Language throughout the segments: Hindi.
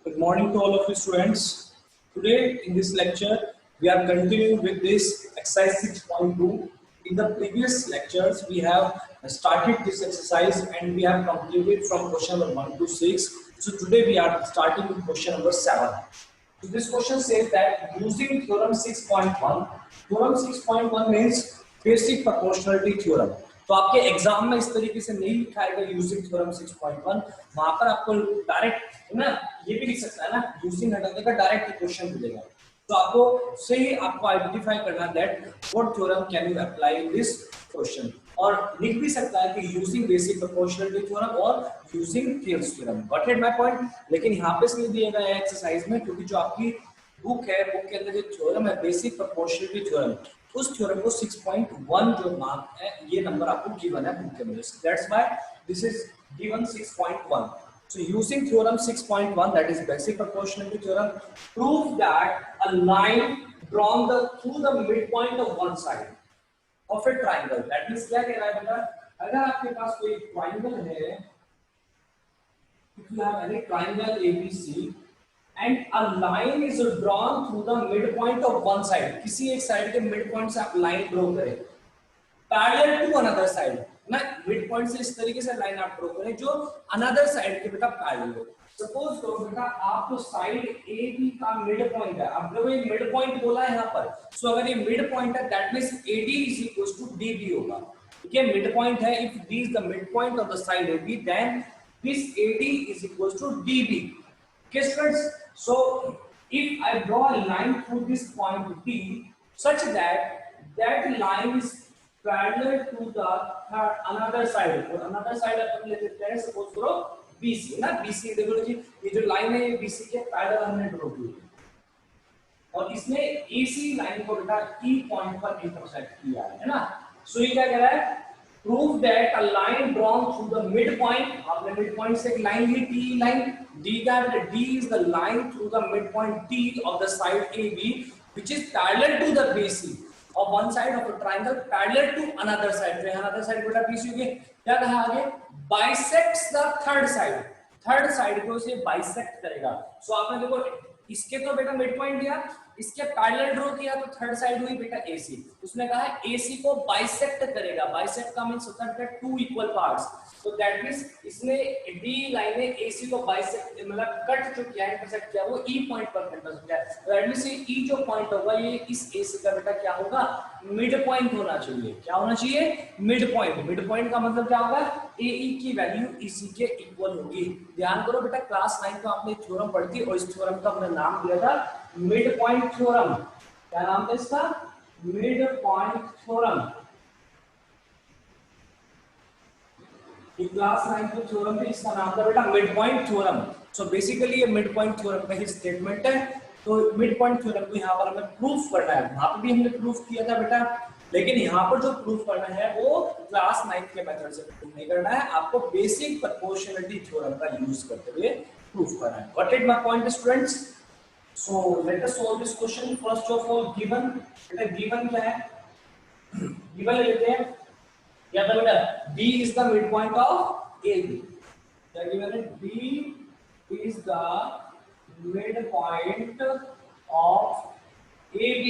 Good morning to all of you students. Today in this lecture, we are continuing with this exercise 6.2. In the previous lectures, we have started this exercise and we have completed from question number 1 to 6. So today we are starting with question number 7. So this question says that using theorem 6.1, theorem 6.1 means basic proportionality theorem. तो आपके एग्जाम में इस तरीके से नहीं लिखा है यूजिंग थ्योरम 6.1, वहां पर आपको डायरेक्ट ना ये भी लिख सकता है ना, यूजिंग हटाने का डायरेक्ट क्वेश्चन मिलेगा। तो आपको सही आपको आइडेंटिफाई करना that what theorem can you apply in this question, और लिख भी सकता है कि यूजिंग बेसिक प्रोपोर्शनलिटी थ्योरम और using theorems theorem. Got it my point. लेकिन यहाँ पे इसलिए दिया गया है एक्सरसाइज में क्योंकि जो आपकी बुक है, बुक के अंदर जो थ्योरम है बेसिक प्रोपोर्शनलिटी थ्योरम, उस थ्योरम को 6.1 जो मार्क है, ये नंबर आपको गिवन है बुक के अंदर। That's why this is given 6.1। So using theorem 6.1, that is basic proportionality theorem, prove that a line drawn through the midpoint of one side of a triangle, that means क्या कह रहा है बेटा, अगर आपके पास कोई ट्राइंगल है, if you have any triangle ABC and a line is drawn through the midpoint of one side, किसी एक साइड के midpoint से आप लाइन ड्रॉ करें पैरेलल टू अनदर साइड ना, मिड पॉइंट से इस तरीके से लाइन आप ड्रॉ करें जो अनदर साइड के बेटा पैरेलल हो। सपोज करो बेटा आप तो साइड ए बी का मिड पॉइंट है, अब जब ये मिड पॉइंट बोला है यहाँ पर, सो अगर ये मिड पॉइंट है that means AD is equal to DB होगा। ठीक है, मिड पॉइंट है, if D is the mid point of the side AB then this AD is equal to DB। Okay students, so if I draw a line through this point D such that that line is parallel to the another side, और another side अपन ले लेते हैं सपोज करो BC ना, BC देखो जी ये जो लाइन है BC के पैरेलल हमने ड्रॉ की और इसने AC लाइन को बेटा E पॉइंट पर इंटरसेक्ट किया है ना। सो ये क्या कह रहा है, prove that a line drawn through the midpoint, आपने midpoint से एक लाइन ली T लाइन, D का D is the line through the midpoint T of the side AB which is parallel to the BC of one side of a triangle parallel to another side। तो another side बेटा BC होगी, क्या कहा आगे, bisects the third side, third side को इसे बाइसेक्ट करेगा। सो आपने देखो इसके तो बेटा मिड पॉइंट दिया, इसके पैरेलल ड्रॉ किया तो थर्ड साइड हुई बेटा AC, उसने कहा है AC को बाइसेक्ट करेगा। बाइसेक्ट का मींस होता है टू इक्वल पार्ट्स, तो दैट मींस इसने D लाइन ने AC को बाइसेक्ट मतलब कट जो किया है, इंटरसेक्ट किया, वो E पॉइंट पर इंटरसेक्ट किया। तो दैट मींस ये E जो पॉइंट होगा ये इस AC का बेटा क्या होगा, मिड पॉइंट होना चाहिए। क्या होना चाहिए, मिड पॉइंट। मिड पॉइंट का मतलब क्या होगा, AE की वैल्यू EC के इक्वल होगी। ध्यान करो बेटा क्लास 9 तो आपने थ्योरम पढ़ी थी और इस थ्योरम का हमने नाम दिया था मिड पॉइंट थ्योरम। क्या नाम था इसका, मिड पॉइंट थ्योरम। क्लास 9 की थ्योरम थी, इसका नाम था बेटा mid point theorem. So basically ये मिड पॉइंट थ्योरम का ही स्टेटमेंट है। तो मिड पॉइंट थ्योरम को यहाँ पर हमें प्रूफ करना है, वहां पर भी हमने प्रूफ किया था बेटा, लेकिन यहाँ पर जो प्रूफ करना है वो क्लास 9 के मेथड से प्रूफ नहीं करना है, आपको बेसिक प्रोपोर्शनलिटी थ्योरम का यूज करते हुए प्रूफ करना है। Got it my point students. So let us solve this question. First of all given, बेटा गिवन क्या है, गिवन लेते हैं क्या था बेटा, B is the midpoint of AB। क्या गिवन है, B is the midpoint of AB,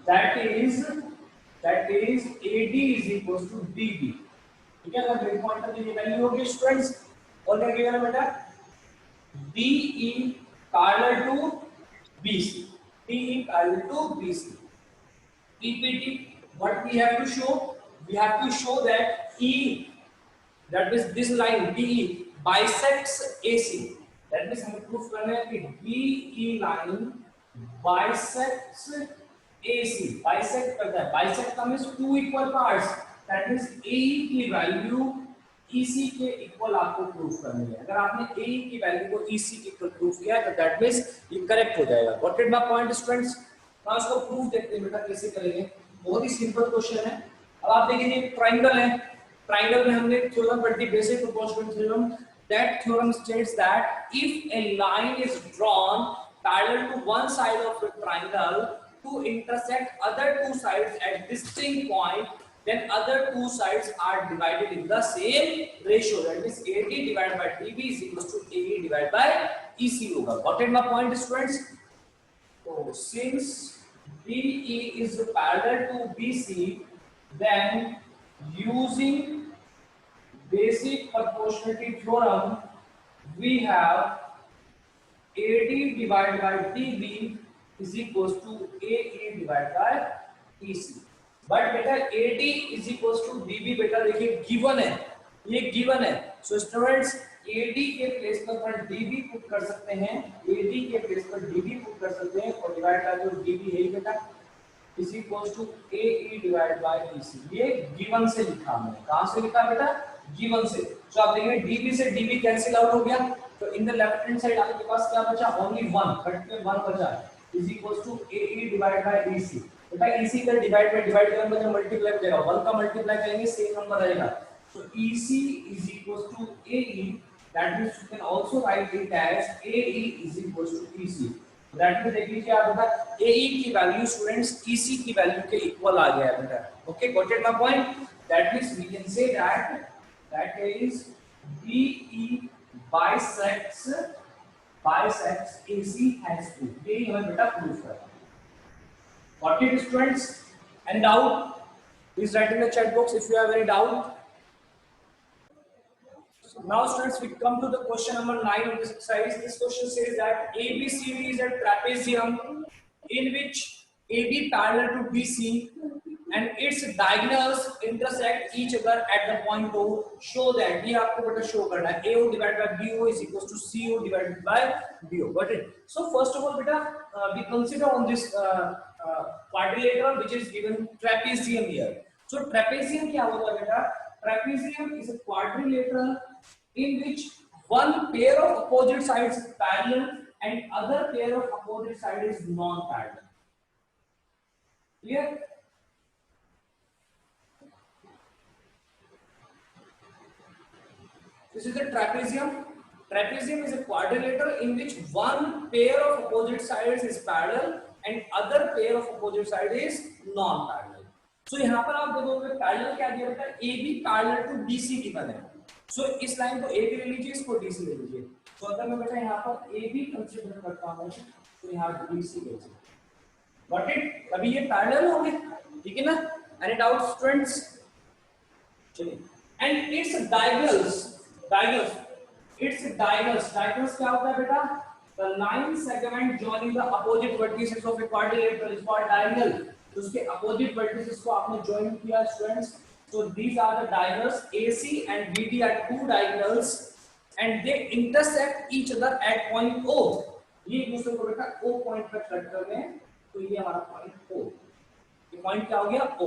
that is AD is equals to DB। ठीक है, अगर मिड पॉइंट की वैल्यू होगी स्टूडेंट्स, और क्या गिवन है बेटा, DE parallel to BC, DE parallel to BC। PPT, what we have to show, we have to show that E, that is this line DE bisects AC। that means हमें प्रूफ करना है कि DE line bisects AC, bisect करता है, bisect का means two equal parts, that means AE की वैल्यू EC के इक्वल आपको प्रूफ करनी है। अगर आपने AE की वैल्यू को EC के इक्वल प्रूफ किया है तो दैट मींस ये करेक्ट हो जाएगा। Got it my point students. now इसको प्रूफ देखते हैं बेटा कैसे करेंगे, बहुत ही सिंपल क्वेश्चन है। अब आप देखिए ये ट्रायंगल है, ट्रायंगल में हमने थ्योरम पढ़ी थी basic proportional theorem. That theorem states that if a line is drawn parallel to one side of the triangle to intersect other two sides at distinct point, then other two sides are divided in the same ratio, that means AD divided by DB is equal to AE divided by EC होगा. Got it my point students? So since BE is parallel to BC, then using basic proportionality theorem we have AD divided by DB is equals to AE divided by EC. But बेटा AD is equals to DB बेटा देखिए गिवन है, ये गिवन है. सो स्टूडेंट्स AD के प्लेस पर अपन DB पुट कर सकते हैं, AD के प्लेस पर DB पुट कर सकते हैं और डिवाइड बाय जो DB है बेटा is equals to AE divided by EC. ये गिवन से लिखा हमने. कहां से लिखा बेटा? गिवन से. तो आप देखेंगे DB से DB कैंसिल आउट हो गया, तो in the left hand side आपके पास क्या बचा? ओनली 1, कट में 1 बचा is equals to AE divided by EC. बेटा EC का डिवाइड में डिवाइड करेंगे मतलब मल्टीप्लाई हो जाएगा, 1 का मल्टीप्लाई करेंगे सेम नंबर आएगा. So EC is equals to AE, that means you can also write it as AE is equals to EC. That means देख लीजिए आप बेटा AE की वैल्यू स्टूडेंट्स EC की वैल्यू के इक्वल आ गया है बेटा. Okay, got it my point? That means we can say that is BE bisects AC has 2. यही हमें बेटा प्रूफ करना है. Got it students? Any doubt? Please write in the chat box if you have any doubt. So now students, we come to the question number 9 of this exercise. This question says that ABCD is a trapezium in which AB parallel to BC and its diagonals intersect each other at the point O. Show that ये आपको बेटा शो करना है. AO divided by BO is equals to CO divided by BO. Got it? So first of all बेटा we consider on this quadrilateral which is given trapezium here. So trapezium क्या होता है बेटा? Trapezium is a quadrilateral in which one pair of opposite sides is parallel and other pair of opposite side is non-parallel. Clear? This is the trapezium. Trapezium is a quadrilateral in which one pair of opposite sides is parallel and other pair of opposite side is non-parallel. So यहाँ पर आप देखोगे parallel क्या दिया रहता है? AB parallel to BC given है. So इस लाइन को AB ले लीजिए, इसको DC ले लीजिए. तो अगर मैं बेटा यहाँ पर AB कंसीडर करता हूँ तो यहाँ BC ले लीजिए. Got it? अभी ये parallel होंगे, ठीक है ना? Any doubts, students? चलिए. And its diagonals क्या होता है बेटा? The line segment joining the opposite vertices of a quadrilateral is called diagonal. तो उसके opposite vertices को आपने join किया students. So these are the diagonals. AC and BD are two diagonals and they intersect each other at point O. ये एक दूसरे को बेटा O point पर कट कर रहे हैं, तो ये हमारा point O. ये point क्या हो गया? O.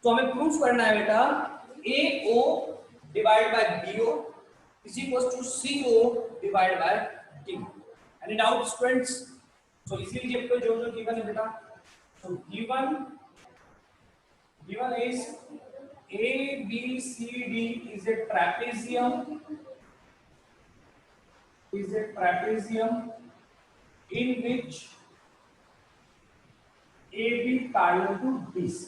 तो हमें प्रूफ करना है बेटा AO divided by BO is equals to CO divided by D. Any doubts, friends? So इसीलिए आपको जो given है बेटा, so given is ABCD is a trapezium in which AB parallel to BC.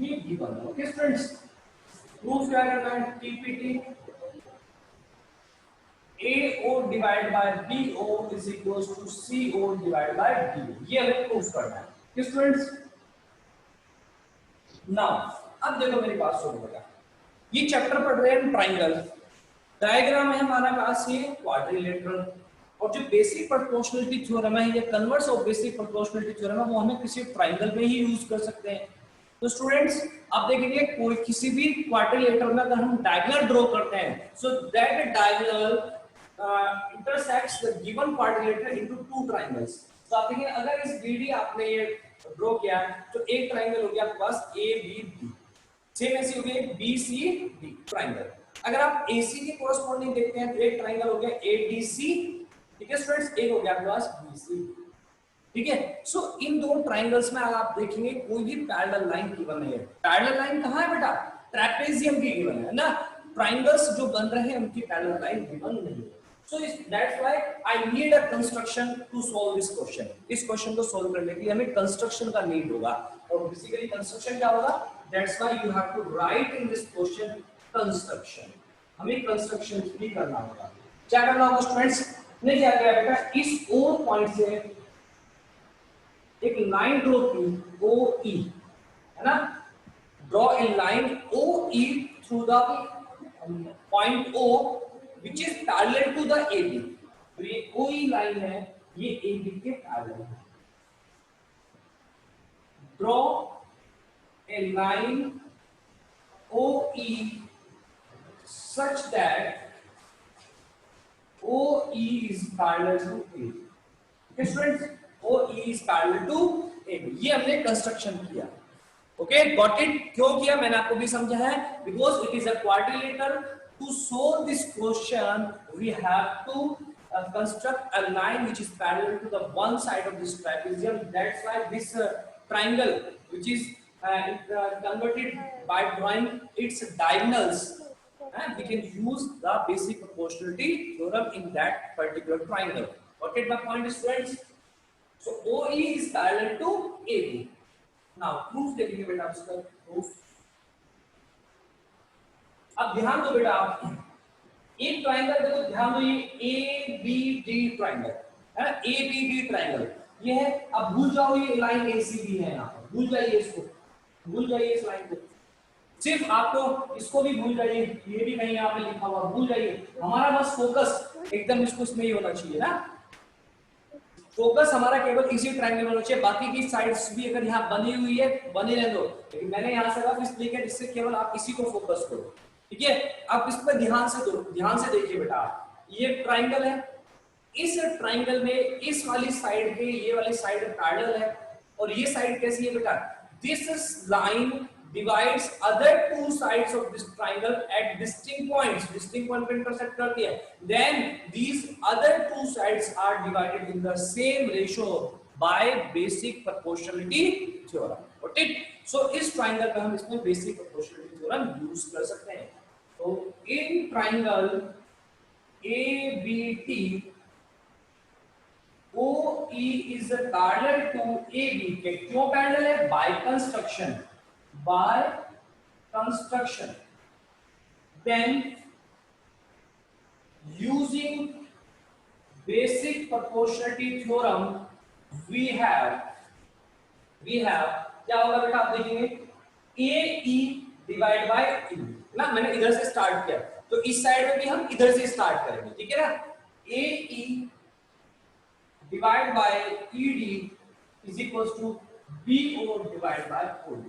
ये given है. Okay friends, proof क्या करना है? TPT AO divided by BO is equals to CO divided by DO. ये हमें प्रूफ करना है. किस स्टूडेंट्स? नाउ अब देखो मेरी बात सुनो बेटा. ये चैप्टर पढ़ रहे हैं हम ट्राइंगल. डायग्राम है हमारा पास ये क्वाड्रिलेटरल और जो बेसिक प्रोपोर्शनलिटी थ्योरम है ये converse of basic proportionality theorem है वो हमें किसी ट्राइंगल में ही यूज कर सकते हैं. तो स्टूडेंट्स आप देखेंगे कोई किसी भी क्वाड्रिलेटरल में अगर हम डायगोनल ड्रॉ करते हैं so that diagonal intersects the given quadrilateral into two triangles. तो आप देखिए अगर इस BD आपने ये ड्रॉ किया तो एक ट्राइंगल हो गया आपके पास ABD, सेम ऐसे हो गया BCD ट्राइंगल. अगर आप AC के कोरस्पॉन्डिंग देखते हैं तो एक ट्राइंगल हो गया ADC, ठीक है स्टूडेंट्स, एक हो गया आपके पास BC, ठीक है. सो इन दो ट्राइंगल्स में अगर आप देखेंगे कोई भी पैरेलल लाइन गिवन नहीं है. पैरेलल लाइन कहाँ है बेटा? ट्रैपेजियम की गिवन है ना. ट्राइंगल्स जो बन रहे हैं उनकी पैरेलल लाइन गिवन नहीं है. So that's why I need a construction to solve this question. इस क्वेश्चन को सोल्व करने के लिए हमें कंस्ट्रक्शन का नीड होगा और बेसिकली कंस्ट्रक्शन क्या होगा? That's why you have to write in this question construction. हमें कंस्ट्रक्शन भी करना होगा। क्या करना होगा स्टूडेंट्स? ने क्या किया बेटा, इस O पॉइंट से एक लाइन ड्रॉ की OE, है ना, draw a line OE through the point O which is parallel to the AB। तो ये OE लाइन है, ये AB के पैरेलल है। Draw a line OE such that OE is parallel to AB। Okay students, OE is parallel to AB। ये हमने कंस्ट्रक्शन किया। Okay, got it? क्यों किया मैंने आपको भी समझा है, because it is a quadrilateral. To solve this question we have to construct a line which is parallel to the one side of this trapezium। That's why this triangle which is converted by drawing its diagonals, and we can use the basic proportionality theorem in that particular triangle। Got it my point students? So OE is parallel to AB। Now proof देखेंगे बेटा इसका proof। अब ध्यान दो बेटा, आप एक ट्रायंगल देखो, ध्यान दो, ये ABD ट्रायंगल है ना, ABD ट्रायंगल ये है। अब भूल जाओ ये लाइन ACB है, यहाँ पर भूल जाइए इसको, भूल जाइए इस लाइन को, सिर्फ आपको इसको भी भूल जाइए, ये भी कहीं यहाँ पे लिखा हुआ भूल जाइए। हमारा बस फोकस एकदम इसको इसमें ही होना चाहिए ना, फोकस हमारा केवल इसी ट्रायंगल में होना चाहिए। बाकी की साइड्स भी अगर यहाँ बनी हुई है बनी रहने दो, लेकिन मैंने यहाँ से रफ इसलिए किया जिससे केवल आप इसी को फोकस करो। ठीक है, आप इस पर ध्यान से दो, ध्यान से देखिए बेटा, ये ट्रायंगल है, इस ट्रायंगल में इस वाली साइड पे ये वाली साइड पैरेलल है, और ये साइड कैसी है बेटा, this line divides other two sides of this triangle at distinct points। distinct point पे intersect करती है, then these other two sides are divided in the same ratio by basic proportionality theorem। got it? so इस triangle पे हम इसमें basic proportionality theorem use कर सकते हैं। तो in triangle ABT OE is parallel to AB के क्यों पैरेलल है? by construction, by construction। then using basic proportionality theorem we have क्या होगा बेटा, आप देखेंगे AE डिवाइड बाय E ना, मैंने इधर से स्टार्ट किया तो इस साइड में भी हम इधर से स्टार्ट करेंगे। ठीक है ना, AE divide by ED is equal to BO divide by OD।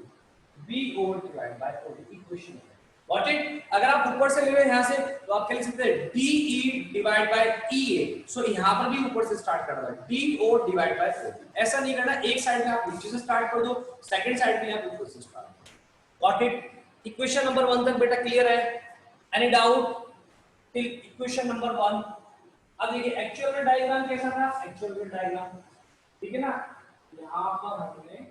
BO divide by OD equation है। Got it? अगर आप ऊपर से ले रहे हैं यहाँ से तो आप क्या लिख सकते हैं DE डिवाइड बाय EA। सो यहाँ पर भी ऊपर से स्टार्ट करना है, DO डिवाइड बाय OD। ऐसा नहीं करना, एक साइड में आप नीचे से स्टार्ट कर दो, सेकंड साइड में आप ऊपर से start. Got it? Equation number 1 तक बेटा क्लियर है? Any doubt till equation number 1? अब देखिए एक्चुअल में डायग्राम कैसा था, एक्चुअल में डायग्राम ठीक है ना, यहाँ पर हमने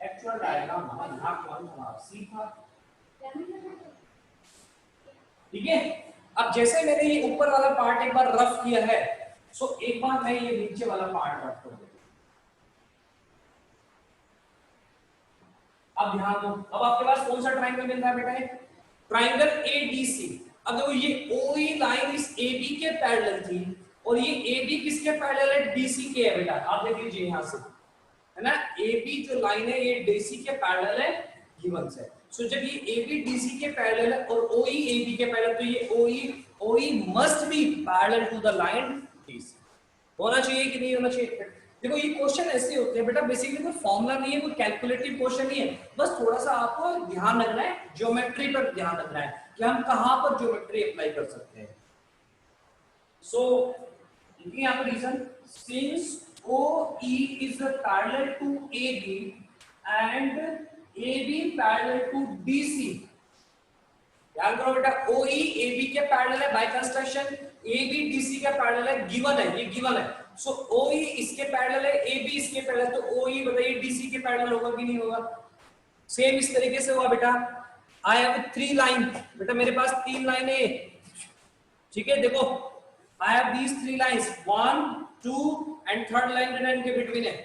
एक्चुअल डायग्राम हमारा हमारा सी था। ठीक है, अब जैसे मैंने ये ऊपर वाला पार्ट एक बार रफ किया है, सो एक बार मैं ये नीचे वाला पार्ट रफ कर दूं। अब ध्यान दो, अब आपके पास कौन सा ट्रायंगल मिल रहा है बेटा? Triangle ADC। अब देखो ये OE लाइन इस AB के पैरेलल थी और ये AB किसके पैरेलल है? DC के है बेटा। आप देख लीजिए यहाँ से, है ना, AB जो लाइन है ये DC के पैरेलल है, गिवन से। सो जब ये AB DC के पैरेलल है और OE AB के पैरेलल, तो ये OE must be parallel to the line DC। होना चाहिए कि नहीं होना चाहिए? देखो ये क्वेश्चन ऐसे होते हैं बेटा, बेसिकली कोई फॉर्मूला नहीं है, कोई कैलकुलेटिव क्वेश्चन नहीं है, बस थोड़ा सा आपको ध्यान रखना है, ज्योमेट्री पर ध्यान रखना है कि हम कहां पर ज्योमेट्री अप्लाई कर सकते हैं। सो यहाँ पर reason, since OE is parallel to AB and AB parallel to DC। ध्यान करो बेटा, OE AB के पैरेलल है बाय कंस्ट्रक्शन, AB DC के पैरेलल है, गिवन है, ये गिवन है। सो OE इसके पैरेलल है, AB इसके पैरेलल, तो OE बताइए DC के पैरेलल होगा कि नहीं होगा? सेम इस तरीके से हुआ बेटा। आई हैव 3 लाइन, बेटा मेरे पास 3 लाइन है, ठीक है, देखो I have these 3 lines, 1 2 and third line बेटा इनके बिटवीन है।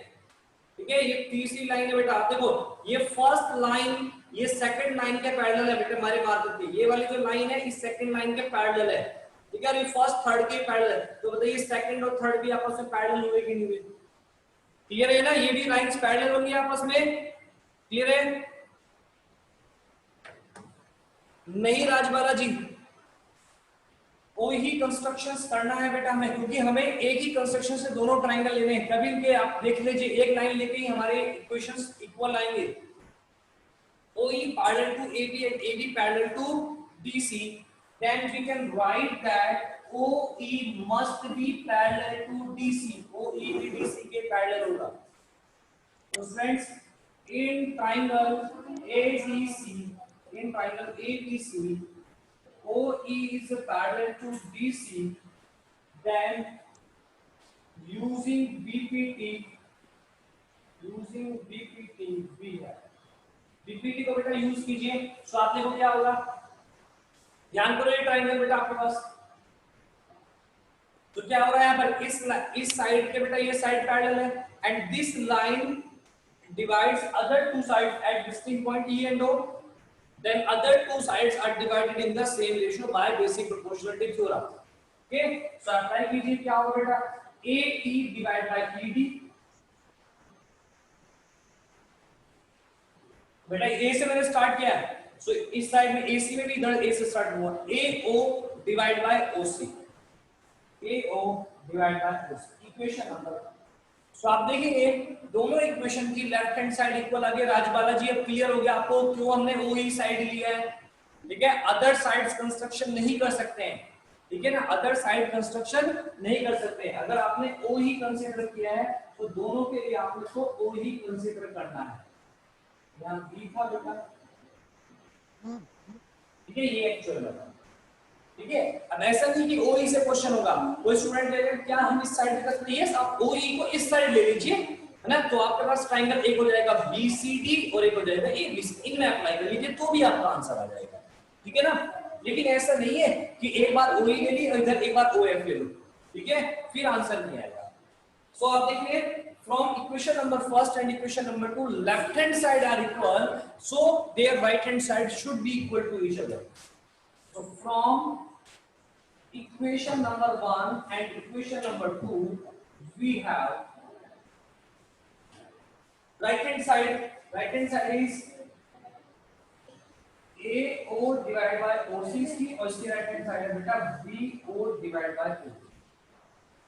ठीक है, ये तीसरी लाइन है बेटा। आप देखो ये फर्स्ट लाइन ये सेकंड लाइन के पैरेलल है बेटा, हमारे मार्कर पे ये वाली जो लाइन है इस सेकंड लाइन के पैरेलल है। ठीक है, ये फर्स्ट थर्ड के पैरेलल है, तो बताइए सेकंड और थर्ड भी आपस में पैरेलल हुए कि नहीं हुए? क्लियर है ना, ये भी लाइंस पैरेलल होंगी आपस में। क्लियर है? नहीं राजबाला जी, कोई ही कंस्ट्रक्शंस करना है बेटा हमें, क्योंकि हमें एक ही कंस्ट्रक्शन से दोनों ट्रायंगल लेने हैं। कभी के आप देख लीजिए एक लाइन लेके ही हमारे इक्वेशंस इक्वल आएंगे। OE parallel to AB and AB parallel to DC, then we can write that OE must be parallel to DC. OE भी DC के parallel होगा। तो friends, in triangle ABC, OE is parallel to DC. Then using BPT, we have BPT को बेटा यूज कीजिए। तो आप देखो क्या होगा, ध्यान करो ये ट्रायंगल बेटा आपके पास, तो क्या होगा यहाँ पर इस साइड के बेटा ये साइड पैरेलल है and this line divides other two sides at distinct point E and O, then other two sides are divided in the same ratio by basic proportionality theorem. Okay, so apply कीजिए, क्या होगा बेटा AE divided by ED, बेटा ए से मैंने स्टार्ट किया है, सो इस साइड में AC में भी इधर A से स्टार्ट हुआ, AO divide by OC, AO divide by OC, equation number. So आप देखेंगे दोनों इक्वेशन की लेफ्ट हैंड साइड इक्वल आ गई। राजबाला जी अब क्लियर हो गया आपको क्यों हमने OE साइड लिया है। ठीक है, अदर साइड्स कंस्ट्रक्शन नहीं कर सकते हैं। ठीक है ना, अदर साइड कंस्ट्रक्शन नहीं कर सकते हैं। अगर आपने OE कंसीडर किया है तो दोनों के लिए आपको OE कंसीडर करना है। यहाँ बी था बेटा, ठीक है, ये एक्चुअल है। ठीक है, अब ऐसा नहीं कि OE से क्वेश्चन होगा, कोई स्टूडेंट कहेगा क्या हम इस साइड पे कर सकते हैं, आप OE को इस साइड ले लीजिए, है ना, तो आपके पास ट्रायंगल एक हो जाएगा BCD और एक हो जाएगा ABC, इनमें अप्लाई कर लीजिए तो भी आपका आंसर आ जाएगा। ठीक है ना, लेकिन ऐसा नहीं है कि एक बार OE ले ली और इधर एक बार OF ले लो, ठीक है, फिर आंसर नहीं आएगा। सो आप देखिए from equation number first and equation number 2 left hand side are equal, so their right hand side should be equal to each other. So from equation number 1 and equation number 2 we have right hand side is AO divided by OC की, और इसकी right hand side है बेटा BO divided by OC।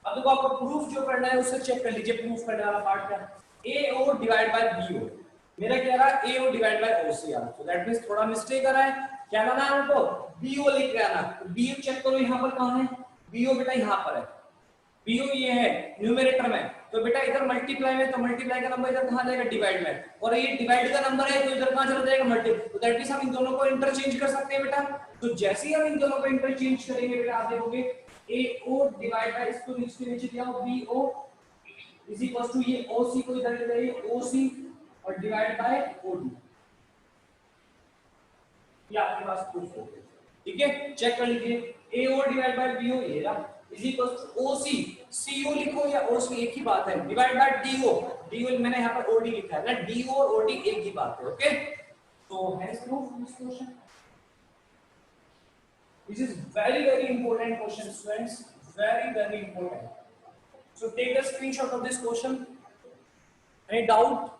अब देखो आपको प्रूफ जो करना है उससे चेक कर लीजिए, प्रूफ करने वाला पार्ट क्या है, AO डिवाइड बाय BO, मेरा क्या रहा AO डिवाइड बाय OC यार, तो दैट मींस थोड़ा मिस्टेक आ रहा है। क्या लाना है हमको, BO लिख के आना, तो BO चेक करो यहाँ पर कहां है, BO बेटा यहाँ पर है, BO ये है न्यूमरेटर में, तो बेटा इधर मल्टीप्लाई में, तो मल्टीप्लाई का नंबर इधर कहां जाएगा डिवाइड में, और ये डिवाइड का नंबर है तो इधर कहां चला जाएगा मल्टीप्लाई, तो दैट मींस हम इन दोनों को इंटरचेंज कर सकते हैं बेटा। तो जैसे ही हम इन दोनों को इंटरचेंज करेंगे बेटा आप देखोगे AO डिवाइड बाय इसको नीचे दिया हो BO इज इक्वल टू ये OC को इधर ले जाइए OC और डिवाइड बाय OD, ये आपके पास प्रूफ हो गया। ठीक है, चेक कर लीजिए AO डिवाइड बाय BO ये रहा is equal to OC, CO लिखो या OC एक ही बात है, डिवाइड बाय DO मैंने यहाँ पर OD लिखा है ना, DO और OD एक ही बात है। ओके, तो hence proof this question. This is very important question students, very important. So take a screenshot of this question. Any doubt?